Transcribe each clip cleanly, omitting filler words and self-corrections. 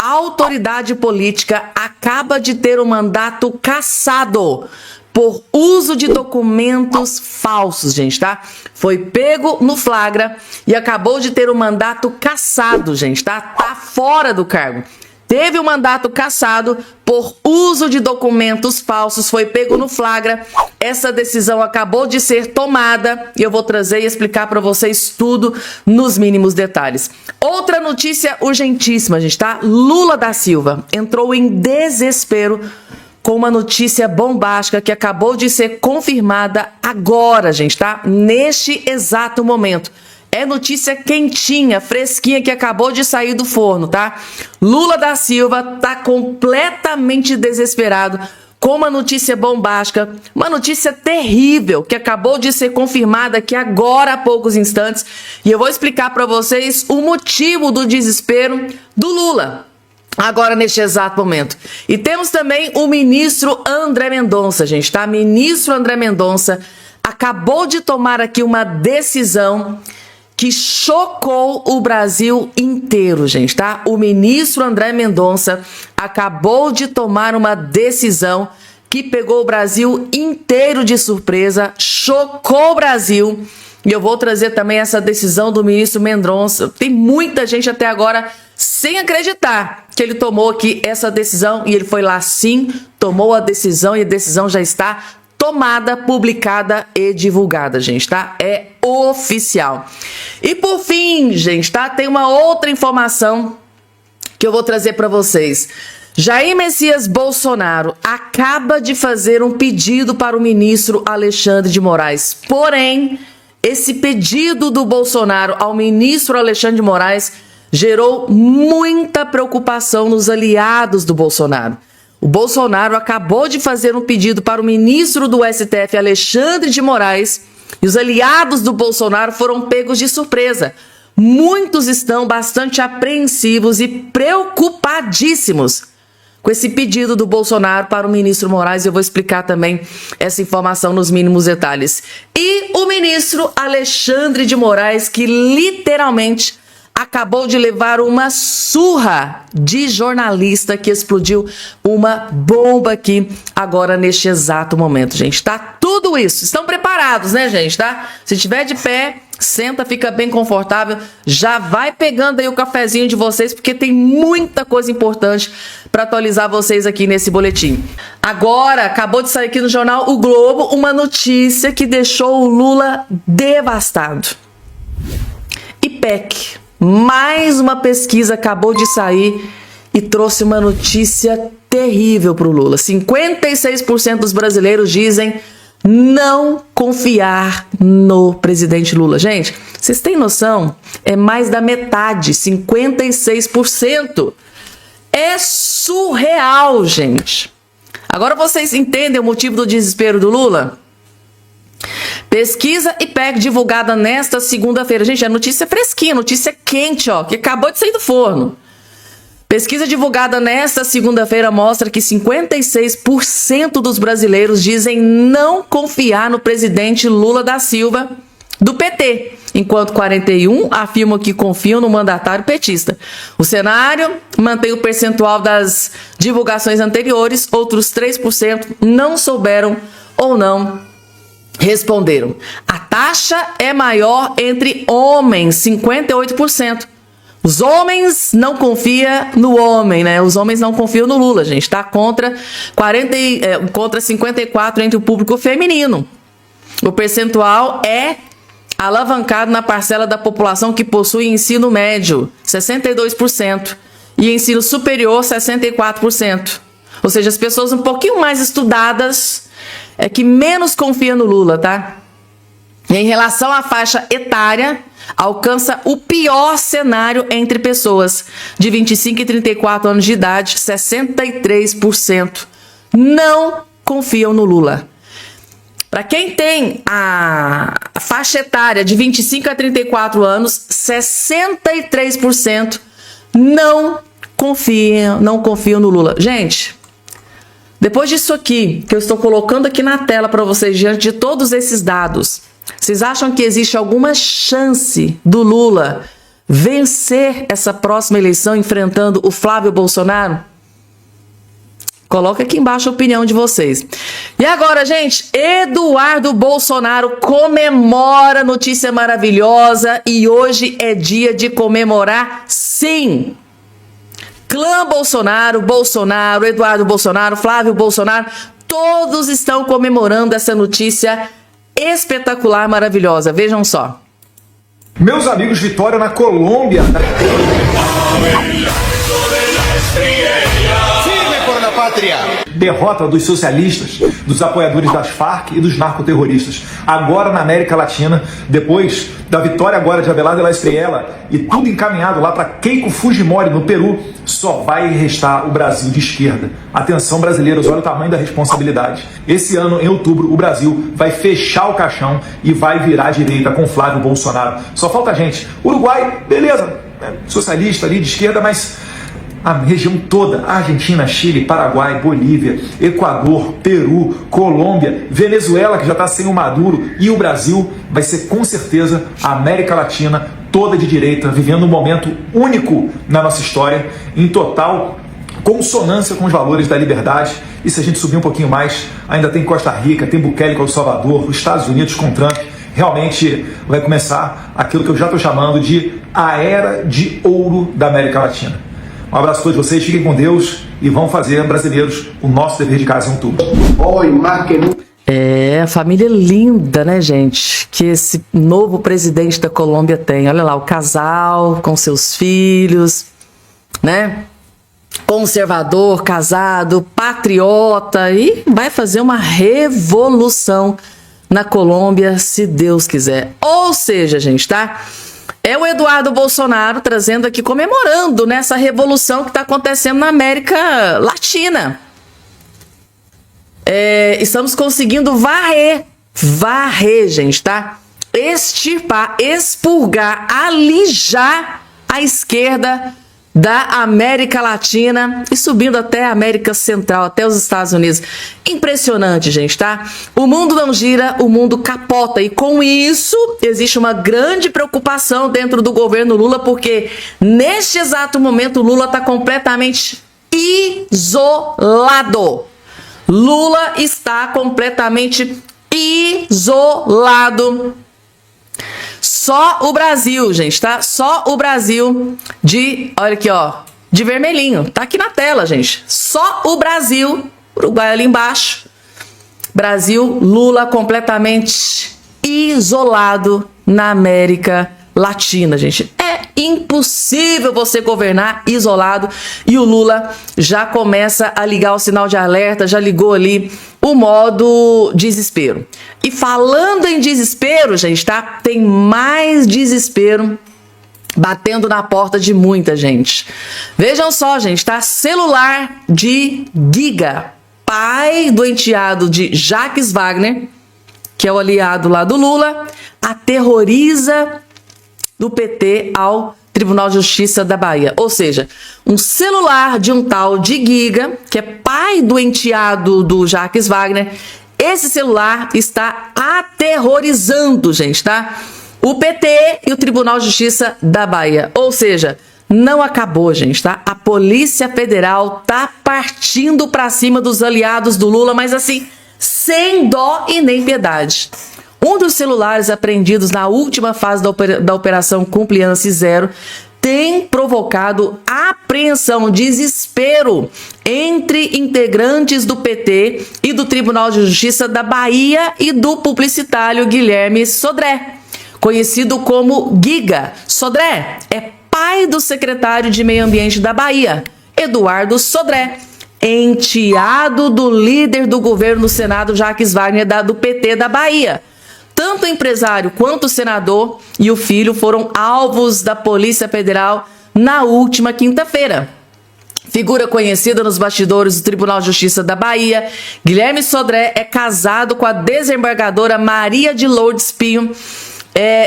A autoridade política acaba de ter o mandato cassado por uso de documentos falsos, gente, tá? Foi pego no flagra e acabou de ter o mandato cassado, gente, tá? Tá fora do cargo. Teve o mandato cassado por uso de documentos falsos, foi pego no flagra. Essa decisão acabou de ser tomada e eu vou trazer e explicar para vocês tudo nos mínimos detalhes. Outra notícia urgentíssima, gente, tá? Lula da Silva entrou em desespero com uma notícia bombástica que acabou de ser confirmada agora, gente, tá? Neste exato momento. É notícia quentinha, fresquinha, que acabou de sair do forno, tá? Lula da Silva tá completamente desesperado com uma notícia bombástica, uma notícia terrível que acabou de ser confirmada aqui agora há poucos instantes. E eu vou explicar para vocês o motivo do desespero do Lula agora neste exato momento. E temos também o ministro André Mendonça, gente, tá? Ministro André Mendonça acabou de tomar aqui uma decisão que chocou o Brasil inteiro, gente, tá? O ministro André Mendonça acabou de tomar uma decisão que pegou o Brasil inteiro de surpresa, chocou o Brasil. E eu vou trazer também essa decisão do ministro Mendonça. Tem muita gente até agora sem acreditar que ele tomou aqui essa decisão, e ele foi lá sim, tomou a decisão, e a decisão já está tomada, publicada e divulgada, gente, tá? É oficial. E por fim, gente, tá? Tem uma outra informação que eu vou trazer para vocês. Jair Messias Bolsonaro acaba de fazer um pedido para o ministro Alexandre de Moraes. Porém, esse pedido do Bolsonaro ao ministro Alexandre de Moraes gerou muita preocupação nos aliados do Bolsonaro. O Bolsonaro acabou de fazer um pedido para o ministro do STF, Alexandre de Moraes, e os aliados do Bolsonaro foram pegos de surpresa. Muitos estão bastante apreensivos e preocupadíssimos com esse pedido do Bolsonaro para o ministro Moraes. Eu vou explicar também essa informação nos mínimos detalhes. E o ministro Alexandre de Moraes, que literalmente acabou de levar uma surra de jornalista, que explodiu uma bomba aqui agora neste exato momento, gente, tá? Tudo isso. Estão preparados, né, gente, tá? Se tiver de pé, senta, fica bem confortável, já vai pegando aí o cafezinho de vocês, porque tem muita coisa importante para atualizar vocês aqui nesse boletim. Agora, acabou de sair aqui no jornal O Globo uma notícia que deixou o Lula devastado. IPEC. Mais uma pesquisa acabou de sair e trouxe uma notícia terrível para o Lula. 56% dos brasileiros dizem não confiar no presidente Lula. Gente, vocês têm noção? É mais da metade, 56%. É surreal, gente. Agora vocês entendem o motivo do desespero do Lula? Pesquisa IPEC divulgada nesta segunda-feira. Gente, a notícia é fresquinha, notícia quente, ó, que acabou de sair do forno. Pesquisa divulgada nesta segunda-feira mostra que 56% dos brasileiros dizem não confiar no presidente Lula da Silva, do PT, enquanto 41% afirmam que confiam no mandatário petista. O cenário mantém o percentual das divulgações anteriores, outros 3% não souberam ou não responderam. A taxa é maior entre homens, 58%. Os homens não confiam no homem, né? Os homens não confiam no Lula, gente, tá? Contra 54% entre o público feminino. O percentual é alavancado na parcela da população que possui ensino médio, 62%, e ensino superior, 64%. Ou seja, as pessoas um pouquinho mais estudadas que menos confiam no Lula, tá? E em relação à faixa etária, alcança o pior cenário entre pessoas de 25 e 34 anos de idade, 63% não confiam no Lula. Para quem tem a faixa etária de 25 a 34 anos, 63% não confiam no Lula. Gente, depois disso aqui, que eu estou colocando aqui na tela para vocês, diante de todos esses dados, vocês acham que existe alguma chance do Lula vencer essa próxima eleição enfrentando o Flávio Bolsonaro? Coloca aqui embaixo a opinião de vocês. E agora, gente, Eduardo Bolsonaro comemora, notícia maravilhosa, e hoje é dia de comemorar, sim. Clã Bolsonaro, Bolsonaro, Eduardo Bolsonaro, Flávio Bolsonaro, todos estão comemorando essa notícia espetacular, maravilhosa. Vejam só. Meus amigos, vitória na Colômbia. Derrota dos socialistas, dos apoiadores das Farc e dos narcoterroristas. Agora na América Latina, depois da vitória agora de Abelardo de la Espriella e tudo encaminhado lá para Keiko Fujimori no Peru, só vai restar o Brasil de esquerda. Atenção, brasileiros, olha o tamanho da responsabilidade. Esse ano, em outubro, o Brasil vai fechar o caixão e vai virar à direita com Flávio Bolsonaro. Só falta a gente. Uruguai, beleza, socialista ali de esquerda, mas a região toda, Argentina, Chile, Paraguai, Bolívia, Equador, Peru, Colômbia, Venezuela, que já está sem o Maduro, e o Brasil vai ser com certeza a América Latina toda de direita, vivendo um momento único na nossa história, em total consonância com os valores da liberdade. E se a gente subir um pouquinho mais, ainda tem Costa Rica, tem Bukele com El Salvador, os Estados Unidos com Trump. Realmente vai começar aquilo que eu já estou chamando de a era de ouro da América Latina. Um abraço a todos vocês, fiquem com Deus e vão fazer, brasileiros, o nosso dever de casa em outubro. É, família linda, né, gente? Que esse novo presidente da Colômbia tem. Olha lá, o casal com seus filhos, né? Conservador, casado, patriota, e vai fazer uma revolução na Colômbia, se Deus quiser. Ou seja, gente, tá? É o Eduardo Bolsonaro trazendo aqui, comemorando nessa revolução que está acontecendo na América Latina. Estamos conseguindo varrer, gente, tá? Extirpar, expurgar, alijar a esquerda da América Latina e subindo até a América Central, até os Estados Unidos. Impressionante, gente, tá? O mundo não gira, o mundo capota. E com isso, existe uma grande preocupação dentro do governo Lula, porque neste exato momento, Lula está completamente isolado. Lula está completamente isolado. Só o Brasil, gente, tá? Só o Brasil olha aqui, ó, de vermelhinho. Tá aqui na tela, gente. Só o Brasil, Uruguai ali embaixo. Brasil, Lula completamente isolado na América Latina, gente. É impossível você governar isolado, e o Lula já começa a ligar o sinal de alerta, já ligou ali o modo desespero. E falando em desespero, gente, tá? Tem mais desespero batendo na porta de muita gente. Vejam só, gente, tá? Celular de Giga, pai do enteado de Jacques Wagner, que é o aliado lá do Lula, aterroriza do PT ao Tribunal de Justiça da Bahia. Ou seja, um celular de um tal de Giga, que é pai do enteado do Jacques Wagner, esse celular está aterrorizando, gente, tá? O PT e o Tribunal de Justiça da Bahia. Ou seja, não acabou, gente, tá? A Polícia Federal tá partindo para cima dos aliados do Lula, mas assim, sem dó e nem piedade. Um dos celulares apreendidos na última fase da Operação Compliance Zero tem provocado apreensão, desespero entre integrantes do PT e do Tribunal de Justiça da Bahia e do publicitário Guilherme Sodré, conhecido como Giga. Sodré é pai do secretário de Meio Ambiente da Bahia, Eduardo Sodré, enteado do líder do governo no Senado, Jacques Wagner, do PT da Bahia. Tanto o empresário quanto o senador e o filho foram alvos da Polícia Federal na última quinta-feira. Figura conhecida nos bastidores do Tribunal de Justiça da Bahia, Guilherme Sodré é casado com a desembargadora Maria de Lourdes Pinho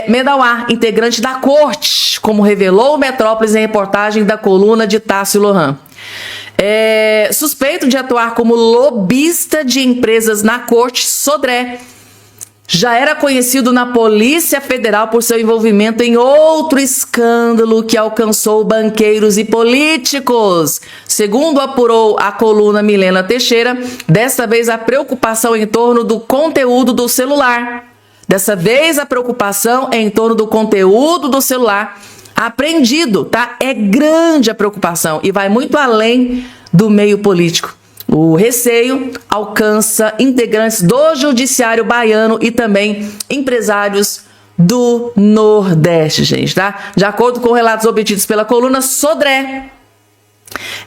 Medauá, integrante da corte, como revelou o Metrópolis em reportagem da coluna de Tássio Lohan. Suspeito de atuar como lobista de empresas na corte, Sodré já era conhecido na Polícia Federal por seu envolvimento em outro escândalo que alcançou banqueiros e políticos. Segundo apurou a coluna Milena Teixeira, desta vez a preocupação em torno do conteúdo do celular. Dessa vez a preocupação é em torno do conteúdo do celular apreendido, tá? É grande a preocupação e vai muito além do meio político. O receio alcança integrantes do judiciário baiano e também empresários do Nordeste, gente, tá? De acordo com relatos obtidos pela coluna, Sodré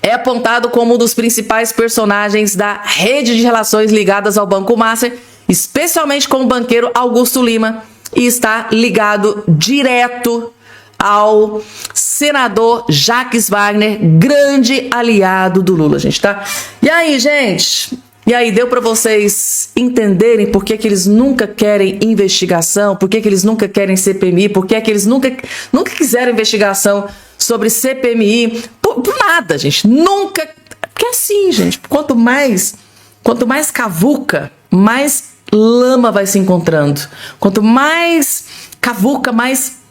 é apontado como um dos principais personagens da rede de relações ligadas ao Banco Master, especialmente com o banqueiro Augusto Lima, e está ligado direto ao senador Jacques Wagner, grande aliado do Lula, gente, tá? E aí, gente? E aí, deu para vocês entenderem por que eles nunca querem investigação, por que eles nunca querem CPMI, por que eles nunca quiseram investigação sobre CPMI? Por nada, gente. Nunca. Porque é assim, gente, quanto mais cavuca, mais lama vai se encontrando. Quanto mais cavuca, mais...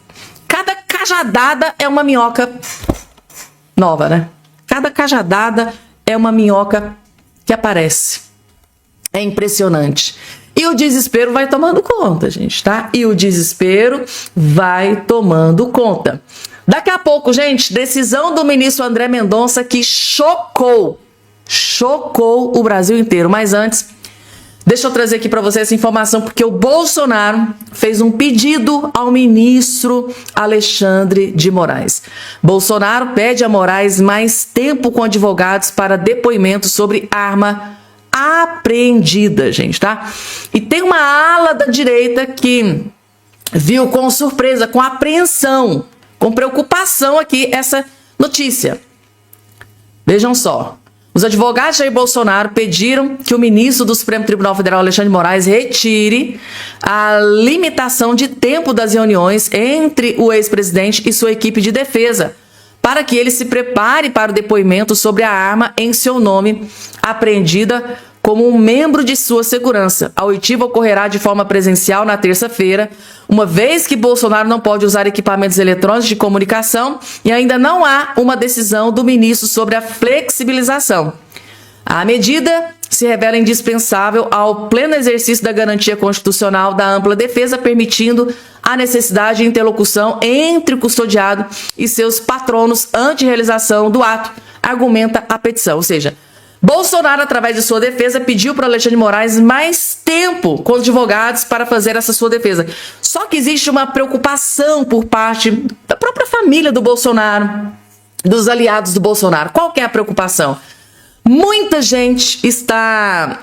Cada cajadada é uma minhoca nova, né? Cada cajadada é uma minhoca que aparece. É impressionante. E o desespero vai tomando conta, gente, tá? E o desespero vai tomando conta. Daqui a pouco, gente, decisão do ministro André Mendonça que chocou o Brasil inteiro. Mas antes, deixa eu trazer aqui para você essa informação, porque o Bolsonaro fez um pedido ao ministro Alexandre de Moraes. Bolsonaro pede a Moraes mais tempo com advogados para depoimento sobre arma apreendida, gente, tá? E tem uma ala da direita que viu com surpresa, com apreensão, com preocupação aqui essa notícia. Vejam só. Os advogados de Jair Bolsonaro pediram que o ministro do Supremo Tribunal Federal, Alexandre de Moraes, retire a limitação de tempo das reuniões entre o ex-presidente e sua equipe de defesa, para que ele se prepare para o depoimento sobre a arma em seu nome, apreendida como um membro de sua segurança. A oitiva ocorrerá de forma presencial na terça-feira, uma vez que Bolsonaro não pode usar equipamentos eletrônicos de comunicação e ainda não há uma decisão do ministro sobre a flexibilização. A medida se revela indispensável ao pleno exercício da garantia constitucional da ampla defesa, permitindo a necessidade de interlocução entre o custodiado e seus patronos ante realização do ato, argumenta a petição. Ou seja, Bolsonaro, através de sua defesa, pediu para Alexandre de Moraes mais tempo com os advogados para fazer essa sua defesa. Só que existe uma preocupação por parte da própria família do Bolsonaro, dos aliados do Bolsonaro. Qual que é a preocupação? Muita gente está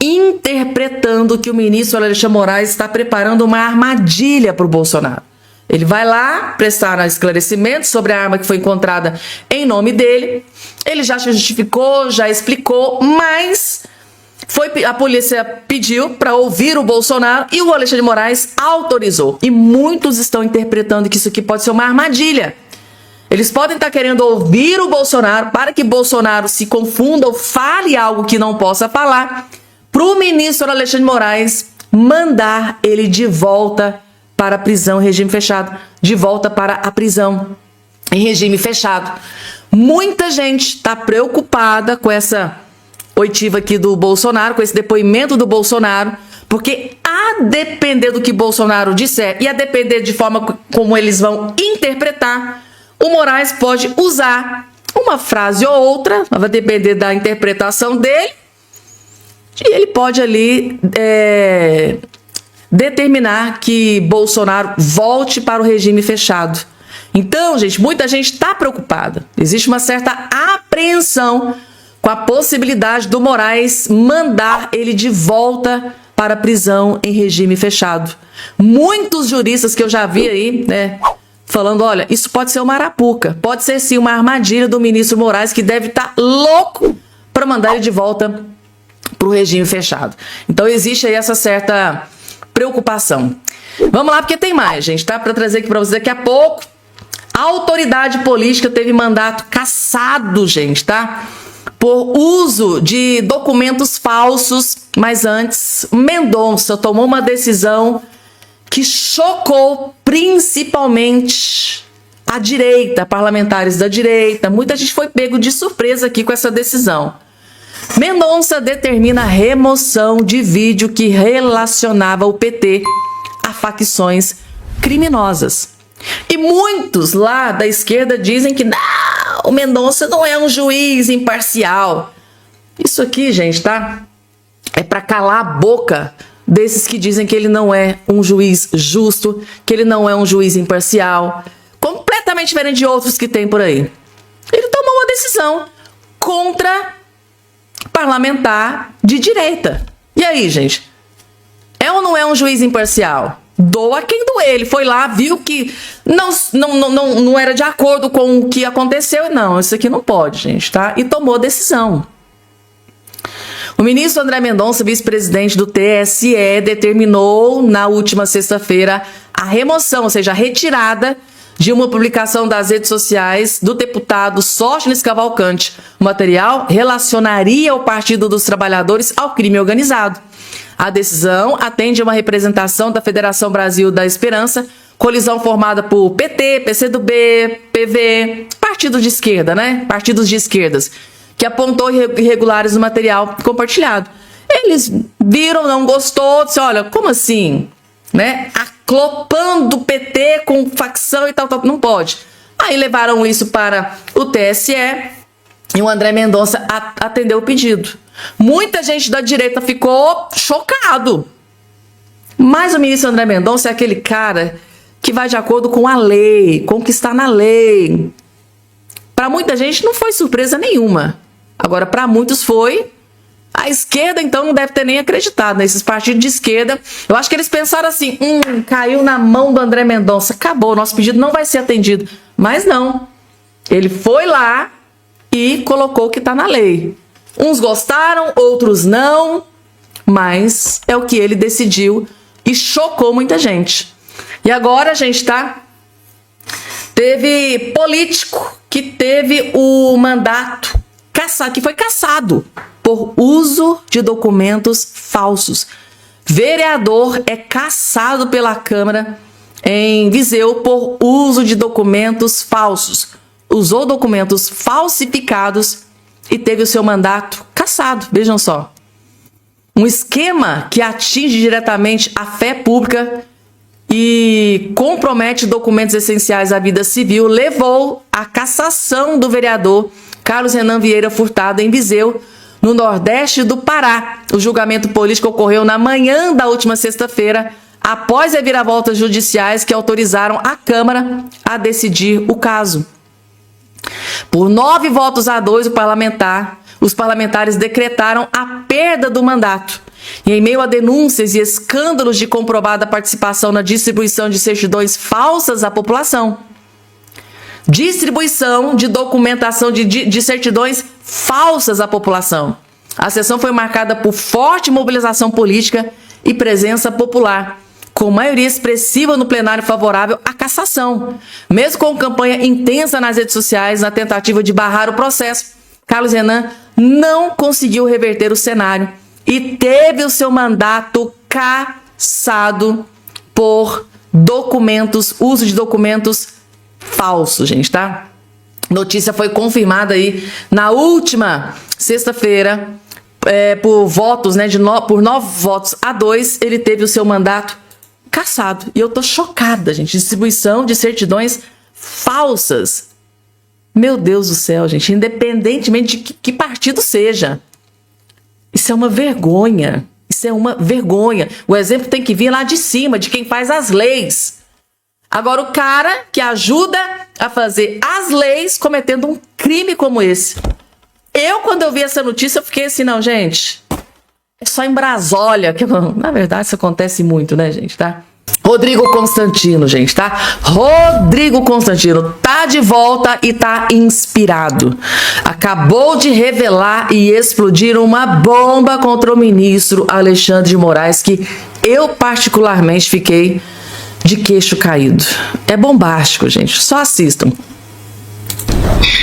interpretando que o ministro Alexandre de Moraes está preparando uma armadilha para o Bolsonaro. Ele vai lá prestar esclarecimentos sobre a arma que foi encontrada em nome dele. Ele já se justificou, já explicou, mas a polícia pediu para ouvir o Bolsonaro e o Alexandre de Moraes autorizou. E muitos estão interpretando que isso aqui pode ser uma armadilha. Eles podem estar querendo ouvir o Bolsonaro para que Bolsonaro se confunda ou fale algo que não possa falar, para o ministro Alexandre de Moraes mandar ele de volta para a prisão em regime fechado, de volta para a prisão em regime fechado. Muita gente está preocupada com essa oitiva aqui do Bolsonaro, com esse depoimento do Bolsonaro, porque a depender do que Bolsonaro disser e a depender de forma como eles vão interpretar, o Moraes pode usar uma frase ou outra, vai depender da interpretação dele, e ele pode ali determinar que Bolsonaro volte para o regime fechado. Então, gente, muita gente está preocupada. Existe uma certa apreensão com a possibilidade do Moraes mandar ele de volta para a prisão em regime fechado. Muitos juristas que eu já vi aí, né, falando, olha, isso pode ser uma arapuca, pode ser sim uma armadilha do ministro Moraes, que deve estar louco para mandar ele de volta para o regime fechado. Então existe aí essa certa preocupação. Vamos lá, porque tem mais, gente, tá? Para trazer aqui para vocês daqui a pouco. A autoridade política teve mandato cassado, gente, tá? Por uso de documentos falsos Mas antes, Mendonça tomou uma decisão que chocou principalmente a direita, parlamentares da direita. Muita gente foi pego de surpresa aqui com essa decisão. Mendonça determina a remoção de vídeo que relacionava o PT a facções criminosas. E muitos lá da esquerda dizem que não, o Mendonça não é um juiz imparcial. Isso aqui, gente, tá? É para calar a boca desses que dizem que ele não é um juiz justo, que ele não é um juiz imparcial, completamente diferente de outros que tem por aí. Ele tomou uma decisão contra parlamentar de direita. E aí, gente? É ou não é um juiz imparcial? Doa quem doer. Ele foi lá, viu que não era de acordo com o que aconteceu. Não, isso aqui não pode, gente, tá? E tomou decisão. O ministro André Mendonça, vice-presidente do TSE, determinou na última sexta-feira a remoção, ou seja, a retirada de uma publicação das redes sociais do deputado Sóstenes Cavalcante. O material relacionaria o Partido dos Trabalhadores ao crime organizado. A decisão atende a uma representação da Federação Brasil da Esperança, colisão formada por PT, PCdoB, PV, partidos de esquerda, né? Partidos de esquerdas, que apontou irregulares no material compartilhado. Eles viram, não gostou, disse, olha, como assim? Né? Aclopando o PT com facção e tal, não pode. Aí levaram isso para o TSE e o André Mendonça atendeu o pedido. Muita gente da direita ficou chocado. Mas o ministro André Mendonça é aquele cara que vai de acordo com a lei, com o que está na lei. Para muita gente não foi surpresa nenhuma. Agora, para muitos foi. A esquerda, então, não deve ter nem acreditado nesses partidos de esquerda. Eu acho que eles pensaram assim, caiu na mão do André Mendonça, acabou, nosso pedido não vai ser atendido. Mas não. Ele foi lá e colocou o que está na lei. Uns gostaram, outros não, mas é o que ele decidiu e chocou muita gente. E agora, gente, tá? Teve político que teve o mandato cassado, que foi cassado por uso de documentos falsos. Vereador é cassado pela Câmara em Viseu por uso de documentos falsos. Usou documentos falsificados e teve o seu mandato cassado. Vejam só. Um esquema que atinge diretamente a fé pública e compromete documentos essenciais à vida civil levou à cassação do vereador Carlos Renan Vieira Furtado em Viseu, no nordeste do Pará. O julgamento político ocorreu na manhã da última sexta-feira, após reviravoltas judiciais que autorizaram a Câmara a decidir o caso. Por 9 votos a 2, os parlamentares decretaram a perda do mandato. E em meio a denúncias e escândalos de comprovada participação na distribuição de certidões falsas à população, distribuição de documentação de certidões falsas à população. A sessão foi marcada por forte mobilização política e presença popular, com maioria expressiva no plenário favorável à cassação. Mesmo com campanha intensa nas redes sociais na tentativa de barrar o processo, Carlos Renan não conseguiu reverter o cenário e teve o seu mandato cassado por uso de documentos falsos, gente, tá? Notícia foi confirmada aí na última sexta-feira por votos, né, por 9 votos a 2, ele teve o seu mandato cassado. E eu tô chocada, gente. Distribuição de certidões falsas. Meu Deus do céu, gente. Independentemente de que partido seja. Isso é uma vergonha. Isso é uma vergonha. O exemplo tem que vir lá de cima, de quem faz as leis. Agora, o cara que ajuda a fazer as leis cometendo um crime como esse. Quando eu vi essa notícia, eu fiquei assim, não, gente, é só em Brasólia, que na verdade isso acontece muito, né, gente, tá? Rodrigo Constantino, gente, tá? Rodrigo Constantino tá de volta e tá inspirado. Acabou de revelar e explodir uma bomba contra o ministro Alexandre de Moraes, que eu particularmente fiquei de queixo caído. É bombástico, gente. Só assistam.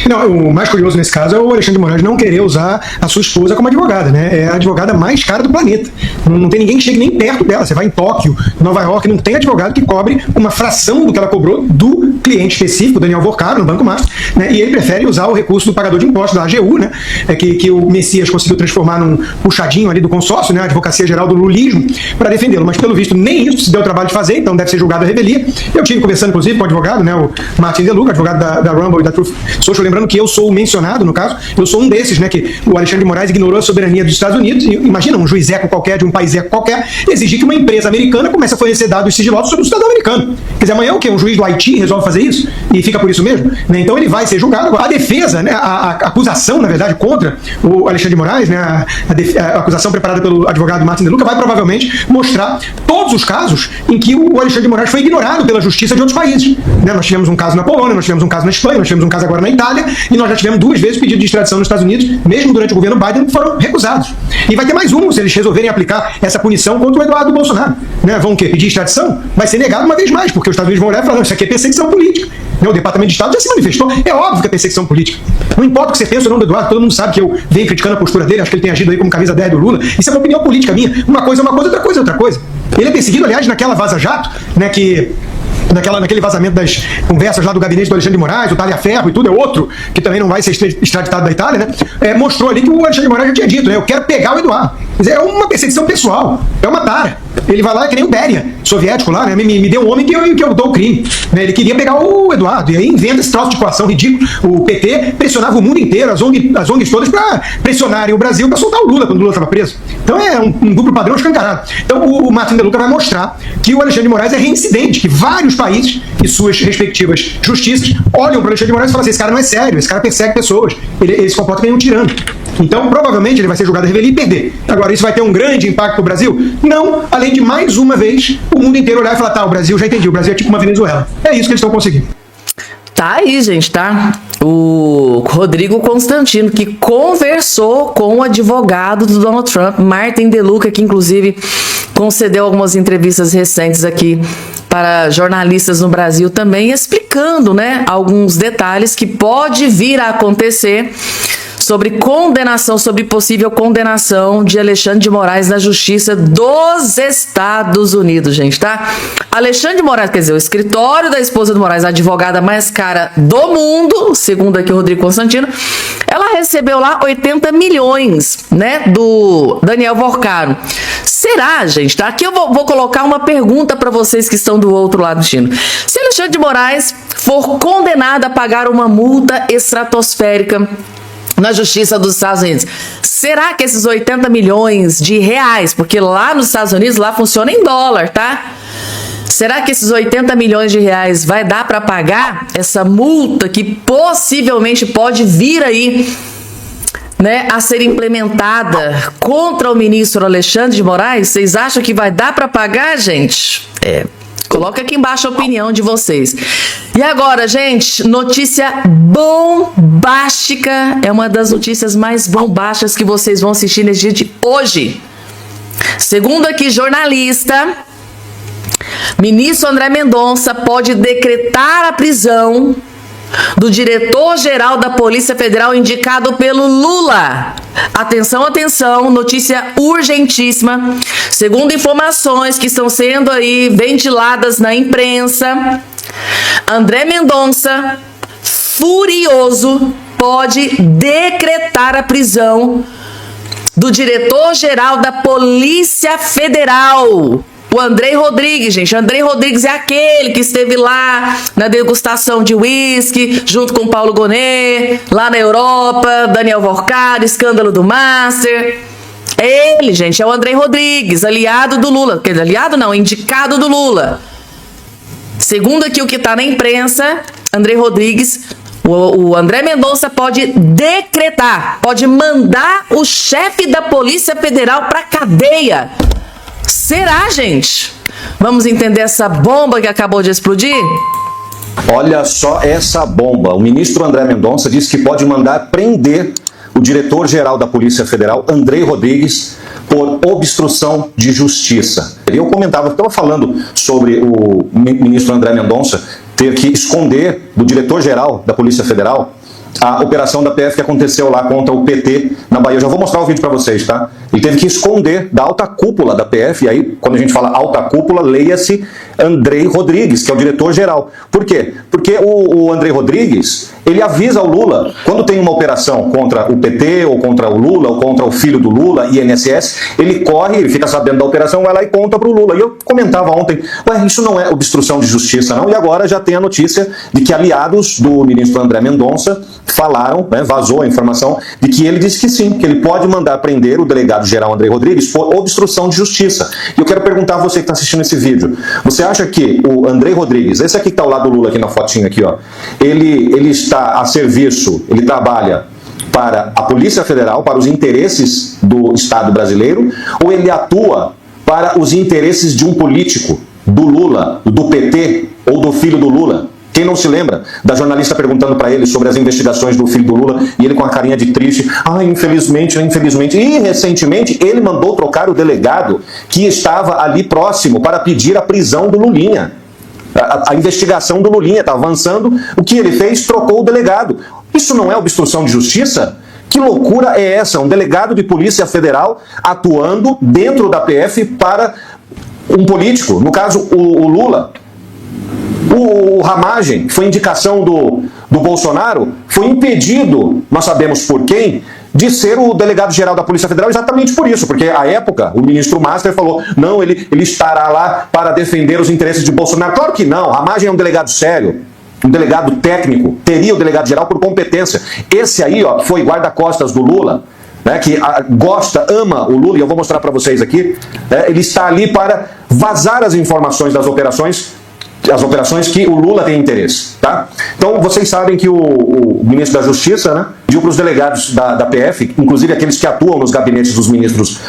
Não, o mais curioso nesse caso é o Alexandre de Moraes não querer usar a sua esposa como advogada, né? É a advogada mais cara do planeta. Não tem ninguém que chegue nem perto dela. Você vai em Tóquio, Nova York, não tem advogado que cobre uma fração do que ela cobrou do cliente específico, Daniel Vorcaro, no Banco Master, né? E ele prefere usar o recurso do pagador de impostos, da AGU, né? Que o Messias conseguiu transformar num puxadinho ali do consórcio, né? A Advocacia Geral do Lulismo, para defendê-lo. Mas, pelo visto, nem isso se deu o trabalho de fazer, então deve ser julgado a revelia. Eu tive conversando, inclusive, com o advogado, né? O Martin De Luca, advogado da Rumble e da Truth Social, lembrando que eu sou o mencionado, no caso, eu sou um desses, né? Que o Alexandre de Moraes ignorou a soberania dos Estados Unidos. E, imagina, um juizeco qualquer, de um paíseco qualquer, exigir que uma empresa americana comece a fornecer dados sigilosos sobre o cidadão americano. Quer dizer, amanhã o quê? Um juiz do Haiti resolve fazer isso? E fica por isso mesmo? Né? Então ele vai ser julgado. A defesa, né? A acusação, na verdade, contra o Alexandre de Moraes, né? A acusação preparada pelo advogado Martin De Luca vai provavelmente mostrar todos os casos em que o Alexandre de Moraes foi ignorado pela justiça de outros países. Né? Nós tivemos um caso na Polônia, nós tivemos um caso na Espanha, nós tivemos um caso agora na Itália, e nós já tivemos 2 vezes pedido de extradição nos Estados Unidos, mesmo durante o governo Biden, que foram recusados. E vai ter mais um, se eles resolverem aplicar essa punição contra o Eduardo Bolsonaro. Né? Vão o quê? Pedir extradição? Vai ser negado uma vez mais, porque os Estados Unidos vão olhar e falar, não, isso aqui é perseguição política. O Departamento de Estado já se manifestou. É óbvio que é perseguição política. Não importa o que você pensa ou não do Eduardo, todo mundo sabe que eu venho criticando a postura dele, acho que ele tem agido aí como camisa 10 do Lula. Isso é uma opinião política minha. Uma coisa é uma coisa, outra coisa é outra coisa. Ele é perseguido, aliás, naquela vaza-jato, né, naquele vazamento das conversas lá do gabinete do Alexandre de Moraes, o Talhaferro e tudo, é outro, que também não vai ser extraditado da Itália, né? Mostrou ali que o Alexandre de Moraes já tinha dito, né? Eu quero pegar o Eduardo. Quer dizer, é uma perseguição pessoal, é uma tara. Ele vai lá, é que nem o Beria, soviético lá, né? Me deu um homem que eu dou o crime. Né? Ele queria pegar o Eduardo, e aí inventa esse troço de coação ridículo. O PT pressionava o mundo inteiro, as ONGs todas, para pressionarem o Brasil para soltar o Lula quando o Lula estava preso. Então é um duplo padrão escancarado. Então o Martin De Luca vai mostrar que o Alexandre de Moraes é reincidente, que vários países e suas respectivas justiças olham para o Alexandre de Moraes e falam assim, esse cara não é sério, esse cara persegue pessoas, ele se comporta como um tirano. Então, provavelmente, ele vai ser julgado a revelia e perder. Agora, isso vai ter um grande impacto para o Brasil? Não, além de, mais uma vez, o mundo inteiro olhar e falar, tá, o Brasil, já entendi, o Brasil é tipo uma Venezuela. É isso que eles estão conseguindo. Tá aí, gente, tá? O Rodrigo Constantino, que conversou com o advogado do Donald Trump, Martin De Luca, que inclusive concedeu algumas entrevistas recentes aqui para jornalistas no Brasil também, explicando, né, alguns detalhes que pode vir a acontecer sobre condenação, sobre possível condenação de Alexandre de Moraes na Justiça dos Estados Unidos, gente, tá? Alexandre de Moraes, quer dizer, o escritório da esposa do Moraes, a advogada mais cara do mundo, segundo aqui o Rodrigo Constantino, ela recebeu lá 80 milhões, né, do Daniel Vorcaro. Será, gente, tá? Aqui eu vou colocar uma pergunta para vocês que estão do outro lado do Chino. Se Alexandre de Moraes for condenado a pagar uma multa estratosférica na Justiça dos Estados Unidos, será que esses 80 milhões de reais, porque lá nos Estados Unidos, lá funciona em dólar, tá? Será que esses 80 milhões de reais vai dar para pagar essa multa que possivelmente pode vir aí, né, a ser implementada contra o ministro Alexandre de Moraes? Vocês acham que vai dar para pagar, gente? Coloca aqui embaixo a opinião de vocês. E agora, gente, notícia bombástica. É uma das notícias mais bombásticas que vocês vão assistir nesse dia de hoje. Segundo aqui, jornalista, ministro André Mendonça pode decretar a prisão do diretor-geral da Polícia Federal indicado pelo Lula. Atenção, atenção, notícia urgentíssima. Segundo informações que estão sendo aí ventiladas na imprensa, André Mendonça, furioso, pode decretar a prisão do diretor-geral da Polícia Federal. O Andrei Rodrigues, gente. Andrei Rodrigues é aquele que esteve lá na degustação de uísque, junto com Paulo Gonet, lá na Europa, Daniel Vorcaro, escândalo do Master. É ele, gente, é o Andrei Rodrigues, aliado do Lula. Quer dizer, aliado não, indicado do Lula. Segundo aqui o que está na imprensa, Andrei Rodrigues, o André Mendonça pode decretar, pode mandar o chefe da Polícia Federal para cadeia. Será, gente? Vamos entender essa bomba que acabou de explodir? Olha só essa bomba. O ministro André Mendonça disse que pode mandar prender o diretor-geral da Polícia Federal, Andrei Rodrigues, por obstrução de justiça. Eu estava falando sobre o ministro André Mendonça ter que esconder do diretor-geral da Polícia Federal a operação da PF que aconteceu lá contra o PT na Bahia. Eu já vou mostrar o vídeo para vocês, tá? Ele teve que esconder da alta cúpula da PF, e aí, quando a gente fala alta cúpula, leia-se Andrei Rodrigues, que é o diretor-geral. Por quê? Porque o Andrei Rodrigues, ele avisa o Lula, quando tem uma operação contra o PT, ou contra o Lula, ou contra o filho do Lula, INSS, ele corre, ele fica sabendo da operação, vai lá e conta pro Lula. E eu comentava ontem, isso não é obstrução de justiça, não? E agora já tem a notícia de que aliados do ministro André Mendonça falaram, né, vazou a informação, de que ele disse que sim, que ele pode mandar prender o delegado-geral Andrei Rodrigues por obstrução de justiça. E eu quero perguntar a você que está assistindo esse vídeo, você acha que o Andrei Rodrigues, esse aqui que está ao lado do Lula, aqui na fotinha aqui, ó, ele está a serviço, ele trabalha para a Polícia Federal, para os interesses do Estado brasileiro, ou ele atua para os interesses de um político, do Lula, do PT ou do filho do Lula? Quem não se lembra da jornalista perguntando para ele sobre as investigações do filho do Lula e ele com a carinha de triste, infelizmente, infelizmente. E recentemente ele mandou trocar o delegado que estava ali próximo para pedir a prisão do Lulinha. A investigação do Lulinha está avançando, o que ele fez? Trocou o delegado. Isso não é obstrução de justiça? Que loucura é essa? Um delegado de Polícia Federal atuando dentro da PF para um político, no caso o Lula. O Ramagem, que foi indicação do Bolsonaro, foi impedido, nós sabemos por quem, de ser o delegado-geral da Polícia Federal exatamente por isso, porque à época o ministro Master falou, não, ele estará lá para defender os interesses de Bolsonaro. Claro que não, Ramagem é um delegado sério, um delegado técnico, teria o delegado-geral por competência. Esse aí, ó, foi guarda-costas do Lula, né, que gosta, ama o Lula, e eu vou mostrar para vocês aqui, ele está ali para vazar as informações das operações, as operações que o Lula tem interesse, tá? Então, vocês sabem que o ministro da Justiça, né, pediu para os delegados da PF, inclusive aqueles que atuam nos gabinetes dos ministros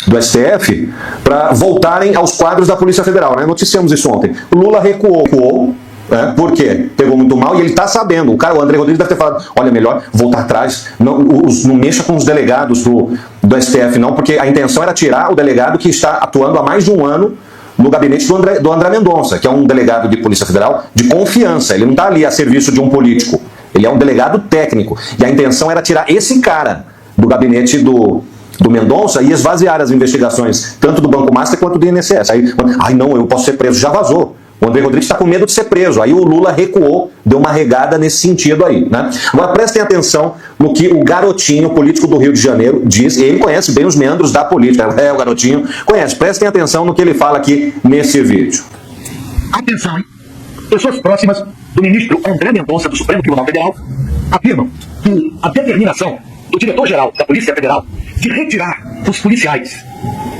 do STF, para voltarem aos quadros da Polícia Federal, né? Noticiamos isso ontem. O Lula recuou, né? Por quê? Pegou muito mal e ele está sabendo. O André Rodrigues deve ter falado, olha, melhor voltar atrás, não mexa com os delegados do STF, não, porque a intenção era tirar o delegado que está atuando há mais de um ano no gabinete do André Mendonça, que é um delegado de Polícia Federal de confiança. Ele não está ali a serviço de um político. Ele é um delegado técnico. E a intenção era tirar esse cara do gabinete do Mendonça e esvaziar as investigações, tanto do Banco Master quanto do INSS. Aí, não, eu posso ser preso. Já vazou. O André Rodrigues está com medo de ser preso. Aí o Lula recuou, deu uma regada nesse sentido aí, né? Agora prestem atenção no que o garotinho político do Rio de Janeiro diz. Ele conhece bem os meandros da política. O garotinho conhece. Prestem atenção no que ele fala aqui nesse vídeo. Atenção, hein? Pessoas próximas do ministro André Mendonça do Supremo Tribunal Federal afirmam que a determinação do diretor-geral da Polícia Federal de retirar os policiais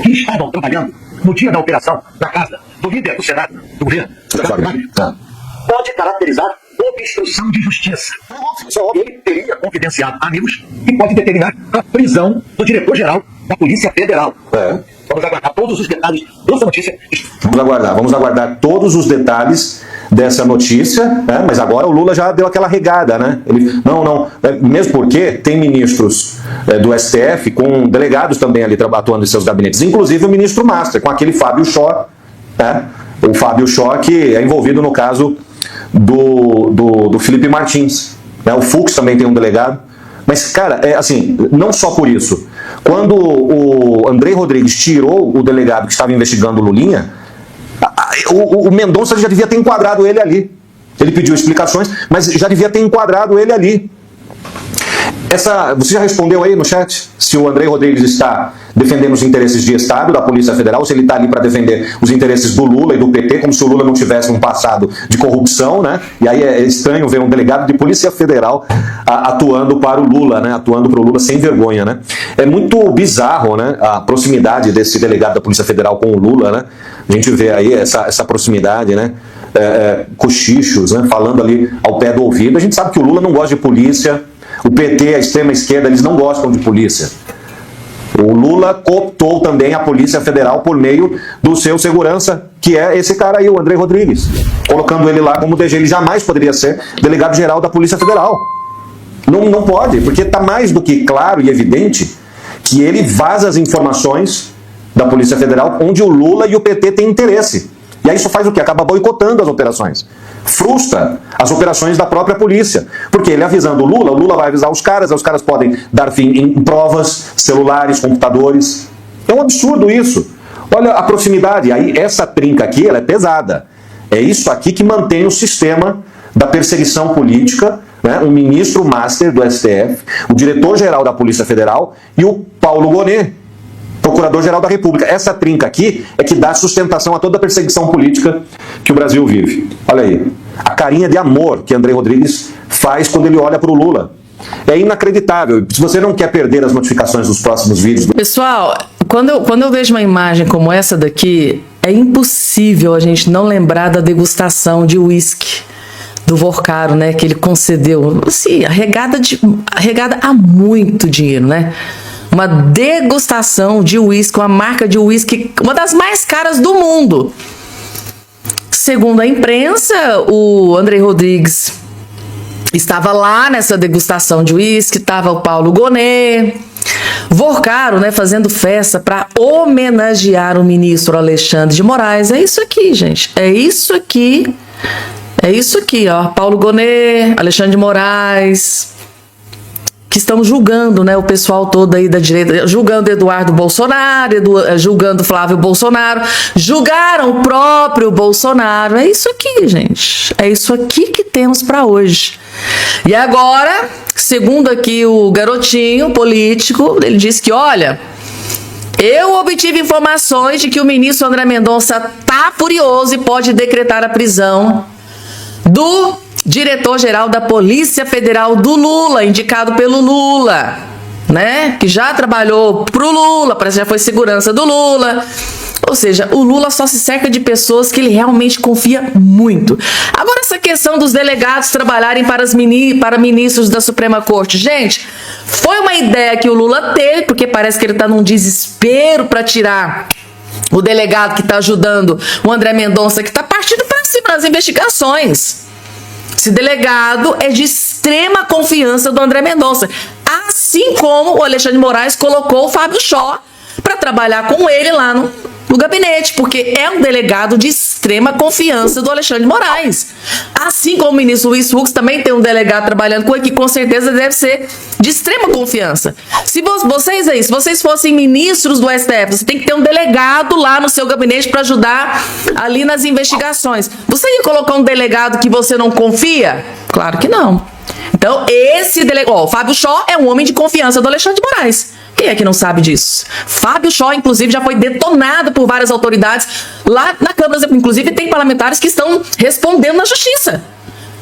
que estavam trabalhando no dia da operação na casa do líder do Senado, do governo, pode caracterizar obstrução de justiça. Ele teria confidenciado amigos e pode determinar a prisão do diretor-geral da Polícia Federal. Vamos aguardar todos os detalhes dessa notícia. Vamos aguardar todos os detalhes dessa notícia, né? Mas agora o Lula já deu aquela regada, né? Ele, mesmo porque tem ministros do STF com delegados também ali atuando em seus gabinetes, inclusive o ministro Master, com aquele Fábio Chó, né? O Fábio Chó que é envolvido no caso do Felipe Martins, né? O Fux também tem um delegado. Mas, cara, assim, não só por isso. Quando o Andrei Rodrigues tirou o delegado que estava investigando o Lulinha, o Mendonça já devia ter enquadrado ele ali. Ele pediu explicações, mas já devia ter enquadrado ele ali. Você já respondeu aí no chat se o Andrei Rodrigues está defendendo os interesses de Estado, da Polícia Federal, se ele está ali para defender os interesses do Lula e do PT, como se o Lula não tivesse um passado de corrupção, né? E aí é estranho ver um delegado de Polícia Federal atuando para o Lula, né? Atuando para o Lula sem vergonha, né? É muito bizarro, né? A proximidade desse delegado da Polícia Federal com o Lula, né? A gente vê aí essa proximidade, né? Cochichos, né? Falando ali ao pé do ouvido. A gente sabe que o Lula não gosta de polícia. O PT, a extrema-esquerda, eles não gostam de polícia. O Lula cooptou também a Polícia Federal por meio do seu segurança, que é esse cara aí, o Andrei Rodrigues. Colocando ele lá como DG. Ele jamais poderia ser delegado-geral da Polícia Federal. Não pode, porque está mais do que claro e evidente que ele vaza as informações da Polícia Federal onde o Lula e o PT têm interesse. E aí isso faz o quê? Acaba boicotando as operações. frustra as operações da própria polícia. Porque ele avisando o Lula vai avisar os caras podem dar fim em provas, celulares, computadores. É um absurdo isso. Olha a proximidade. Aí essa trinca aqui, ela é pesada. É isso aqui que mantém o sistema da perseguição política, né? O ministro master do STF, o diretor-geral da Polícia Federal e o Paulo Gonet, Procurador-Geral da República. Essa trinca aqui é que dá sustentação a toda a perseguição política que o Brasil vive. Olha aí, a carinha de amor que André Rodrigues faz quando ele olha para o Lula. É inacreditável. Se você não quer perder as notificações dos próximos vídeos... Pessoal, quando eu vejo uma imagem como essa daqui, é impossível a gente não lembrar da degustação de uísque do Vorcaro, né, que ele concedeu, assim, arregada a muito dinheiro, né? Uma degustação de uísque, uma marca de uísque, uma das mais caras do mundo. Segundo a imprensa, o André Rodrigues estava lá nessa degustação de uísque, estava o Paulo Gonet, Vorcaro, né, fazendo festa para homenagear o ministro Alexandre de Moraes. É isso aqui, gente. É isso aqui. É isso aqui, ó. Paulo Gonet, Alexandre de Moraes, que estão julgando, né, o pessoal todo aí da direita, julgando Eduardo Bolsonaro, julgando Flávio Bolsonaro, julgaram o próprio Bolsonaro. É isso aqui, gente. É isso aqui que temos para hoje. E agora, segundo aqui o garotinho político, ele disse que, olha, eu obtive informações de que o ministro André Mendonça tá furioso e pode decretar a prisão do diretor-geral da Polícia Federal do Lula, indicado pelo Lula, né? Que já trabalhou pro Lula, parece que já foi segurança do Lula. Ou seja, o Lula só se cerca de pessoas que ele realmente confia muito. Agora, essa questão dos delegados trabalharem para ministros da Suprema Corte. Gente, foi uma ideia que o Lula teve, porque parece que ele está num desespero para tirar o delegado que está ajudando o André Mendonça, que está partindo para cima nas investigações. Esse delegado é de extrema confiança do André Mendonça. Assim como o Alexandre de Moraes colocou o Fábio Shaw para trabalhar com ele lá no gabinete, porque é um delegado de extrema confiança do Alexandre de Moraes. Assim como o ministro Luiz Fux também tem um delegado trabalhando com ele, que com certeza deve ser de extrema confiança. Se vocês fossem ministros do STF, você tem que ter um delegado lá no seu gabinete para ajudar ali nas investigações. Você ia colocar um delegado que você não confia? Claro que não. Então, esse delegado... o Fábio Shaw é um homem de confiança do Alexandre de Moraes. Quem é que não sabe disso? Fábio Shaw, inclusive, já foi detonado por várias autoridades lá na Câmara. Inclusive, tem parlamentares que estão respondendo na justiça.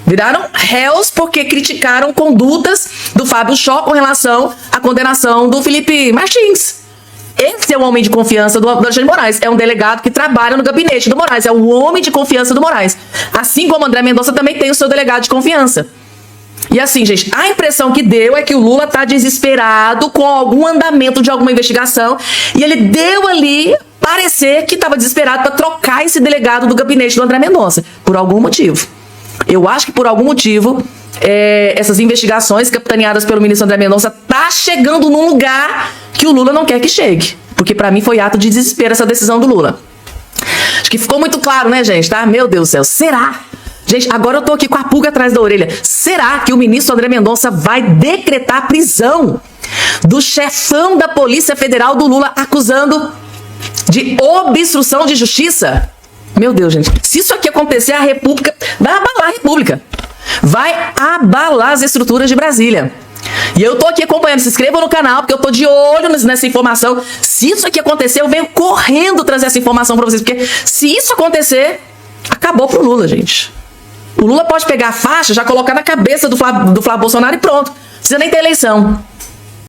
Viraram réus porque criticaram condutas do Fábio Shaw com relação à condenação do Felipe Martins. Esse é o homem de confiança do Alexandre de Moraes. É um delegado que trabalha no gabinete do Moraes. É o homem de confiança do Moraes. Assim como André Mendonça também tem o seu delegado de confiança. E assim, gente, a impressão que deu é que o Lula tá desesperado com algum andamento de alguma investigação e ele deu ali parecer que estava desesperado para trocar esse delegado do gabinete do André Mendonça, por algum motivo. Eu acho que por algum motivo essas investigações capitaneadas pelo ministro André Mendonça tá chegando num lugar que o Lula não quer que chegue, porque para mim foi ato de desespero essa decisão do Lula. Acho que ficou muito claro, né, gente, tá? Meu Deus do céu, será? Gente, agora eu tô aqui com a pulga atrás da orelha. Será que o ministro André Mendonça vai decretar a prisão do chefão da Polícia Federal do Lula, acusando de obstrução de justiça? Meu Deus, gente. Se isso aqui acontecer, a República vai abalar a República. Vai abalar as estruturas de Brasília. E eu tô aqui acompanhando. Se inscreva no canal, porque eu tô de olho nessa informação. Se isso aqui acontecer, eu venho correndo trazer essa informação pra vocês. Porque se isso acontecer, acabou pro Lula, gente. O Lula pode pegar a faixa, já colocar na cabeça do Flávio Bolsonaro e pronto. Não precisa nem ter eleição.